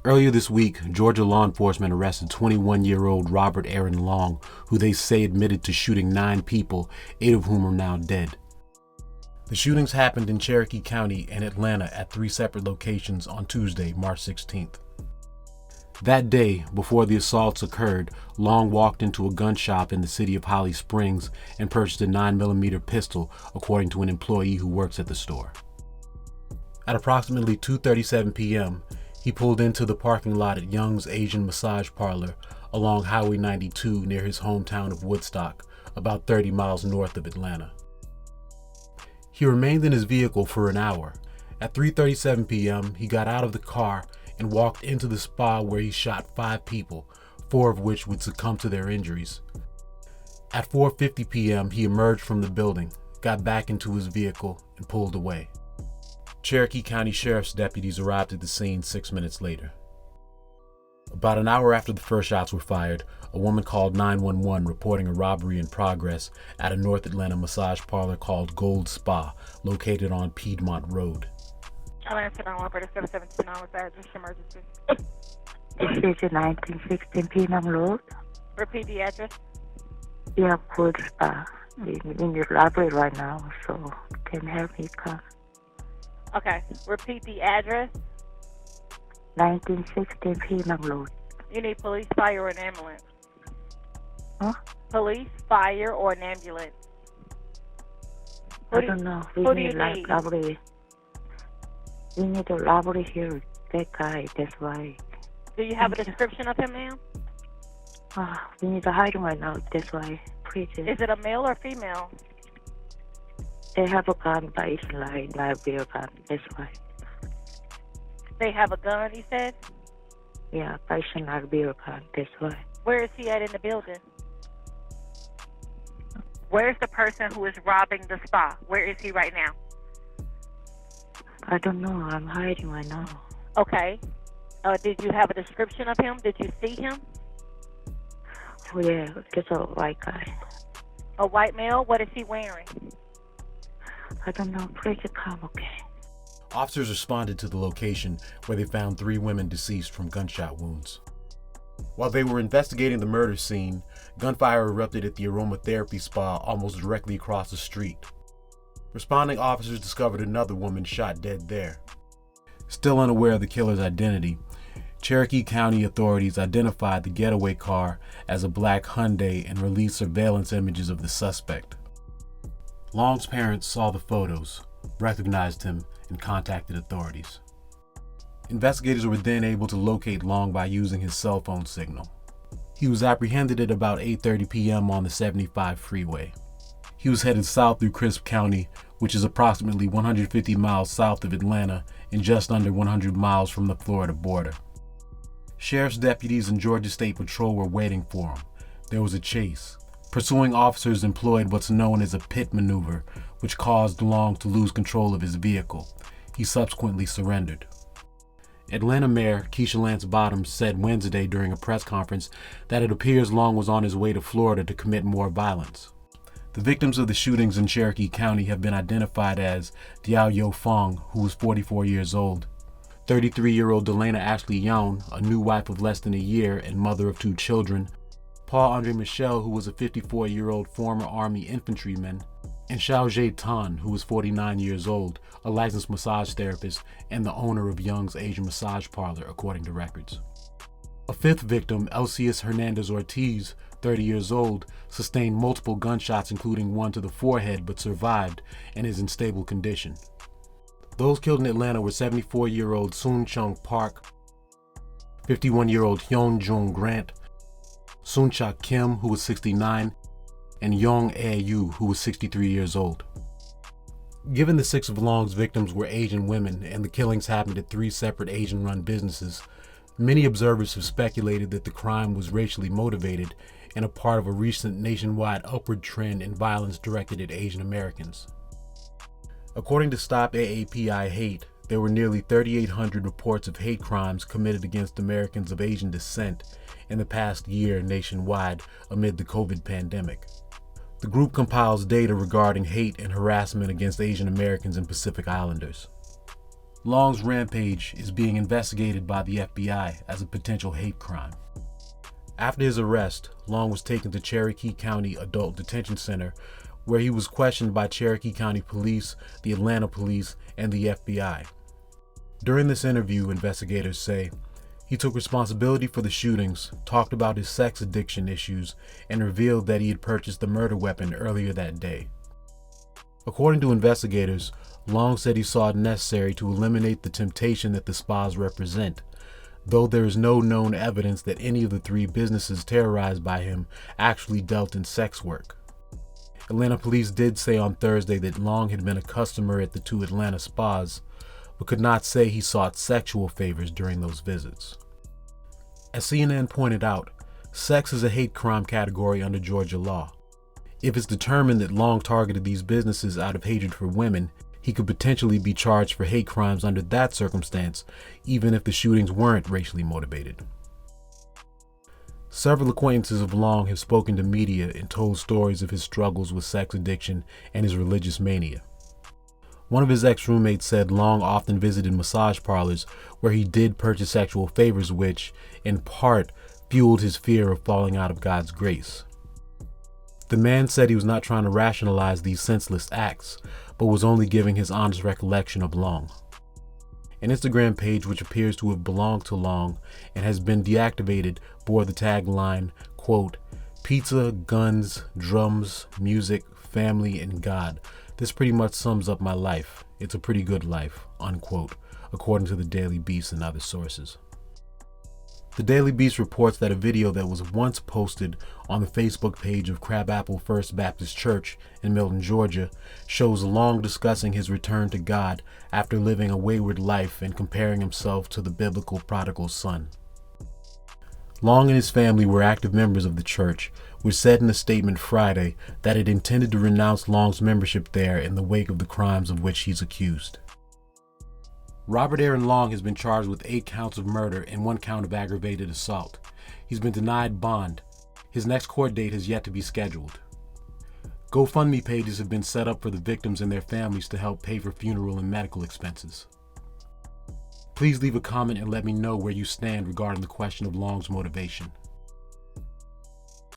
Earlier this week, Georgia law enforcement arrested 21-year-old Robert Aaron Long, who they say admitted to shooting 9 people, 8 of whom are now dead. The shootings happened in Cherokee County and Atlanta at 3 separate locations on Tuesday, March 16th. That day, before the assaults occurred, Long walked into a gun shop in the city of Holly Springs and purchased a 9mm pistol, according to an employee who works at the store. At approximately 2:37 p.m., he pulled into the parking lot at Young's Asian Massage Parlor along Highway 92 near his hometown of Woodstock, about 30 miles north of Atlanta. He remained in his vehicle for an hour. At 3:37 p.m., he got out of the car and walked into the spa where he shot 5 people, 4 of which would succumb to their injuries. At 4:50 p.m., he emerged from the building, got back into his vehicle, and pulled away. Cherokee County Sheriff's deputies arrived at the scene 6 minutes later. About an hour after the first shots were fired, a woman called 911 reporting a robbery in progress at a North Atlanta massage parlor called Gold Spa, located on Piedmont Road. I'll answer 911 for the 717 with address emergency. This is 1916 Piedmont Road. Repeat the address. Yeah, Gold Spa. In the library right now, so can you help me come? Okay, repeat the address. 1916 Piedmont Road. You need police, fire, or an ambulance. Huh? Police, fire, or an ambulance. I don't know. We need library. We need a library here. That guy, that's why. Do you have a description of him, ma'am? We need to hide him right now. That's why. Please. Is it a male or female? They have a gun, but it's like beer gun. That's why. They have a gun, you said? Yeah, but it's not beer gun. That's why. Where is he at in the building? Where's the person who is robbing the spa? Where is he right now? I don't know. I'm hiding right now. Okay. Did you have a description of him? Did you see him? Oh, yeah. Just a white guy. A white male? What is he wearing? I don't know. Please come, okay? Officers responded to the location where they found 3 women deceased from gunshot wounds. While they were investigating the murder scene, gunfire erupted at the aromatherapy spa almost directly across the street. Responding officers discovered another woman shot dead there. Still unaware of the killer's identity, Cherokee County authorities identified the getaway car as a black Hyundai and released surveillance images of the suspect. Long's parents saw the photos, recognized him, and contacted authorities. Investigators were then able to locate Long by using his cell phone signal. He was apprehended at about 8:30 p.m. on the 75 freeway. He was headed south through Crisp County, which is approximately 150 miles south of Atlanta and just under 100 miles from the Florida border. Sheriff's deputies and Georgia State Patrol were waiting for him. There was a chase. Pursuing officers employed what's known as a pit maneuver, which caused Long to lose control of his vehicle. He subsequently surrendered. Atlanta Mayor Keisha Lance Bottoms said Wednesday during a press conference that it appears Long was on his way to Florida to commit more violence. The victims of the shootings in Cherokee County have been identified as Diao Yo Fong, who was 44 years old, 33-year-old Delana Ashley Young, a new wife of less than a year and mother of 2 children, Paul Andre Michel, who was a 54-year-old former Army infantryman, and Xiao Jie Tan, who was 49 years old, a licensed massage therapist and the owner of Young's Asian Massage Parlor, according to records. A 5th victim, Elcias Hernandez Ortiz, 30 years old, sustained multiple gunshots, including one to the forehead, but survived and is in stable condition. Those killed in Atlanta were 74-year-old Soon Chung Park, 51-year-old Hyun Jung Grant, Soon Cha Kim, who was 69, and Yong Ae Yu, who was 63 years old. Given the 6 of Long's victims were Asian women and the killings happened at 3 separate Asian-run businesses, many observers have speculated that the crime was racially motivated and a part of a recent nationwide upward trend in violence directed at Asian Americans. According to Stop AAPI Hate, there were nearly 3,800 reports of hate crimes committed against Americans of Asian descent in the past year nationwide amid the COVID pandemic. The group compiles data regarding hate and harassment against Asian Americans and Pacific Islanders. Long's rampage is being investigated by the FBI as a potential hate crime. After his arrest, Long was taken to Cherokee County Adult Detention Center, where he was questioned by Cherokee County Police, the Atlanta Police, and the FBI. During this interview, investigators say, he took responsibility for the shootings, talked about his sex addiction issues, and revealed that he had purchased the murder weapon earlier that day. According to investigators, Long said he saw it necessary to eliminate the temptation that the spas represent, though there is no known evidence that any of the 3 businesses terrorized by him actually dealt in sex work. Atlanta police did say on Thursday that Long had been a customer at the 2 Atlanta spas, but could not say he sought sexual favors during those visits. As CNN pointed out, sex is a hate crime category under Georgia law. If it's determined that Long targeted these businesses out of hatred for women, he could potentially be charged for hate crimes under that circumstance, even if the shootings weren't racially motivated. Several acquaintances of Long have spoken to media and told stories of his struggles with sex addiction and his religious mania. One of his ex-roommates said Long often visited massage parlors where he did purchase sexual favors, which, in part, fueled his fear of falling out of God's grace. The man said he was not trying to rationalize these senseless acts, but was only giving his honest recollection of Long. An Instagram page which appears to have belonged to Long and has been deactivated bore the tagline, quote, "Pizza, guns, drums, music, family, and God. This pretty much sums up my life. It's a pretty good life," unquote, according to the Daily Beast and other sources. The Daily Beast reports that a video that was once posted on the Facebook page of Crabapple First Baptist Church in Milton, Georgia, shows Long discussing his return to God after living a wayward life and comparing himself to the biblical prodigal son. Long and his family were active members of the church, which said in a statement Friday that it intended to renounce Long's membership there in the wake of the crimes of which he's accused. Robert Aaron Long has been charged with 8 counts of murder and 1 count of aggravated assault. He's been denied bond. His next court date has yet to be scheduled. GoFundMe pages have been set up for the victims and their families to help pay for funeral and medical expenses. Please leave a comment and let me know where you stand regarding the question of Long's motivation.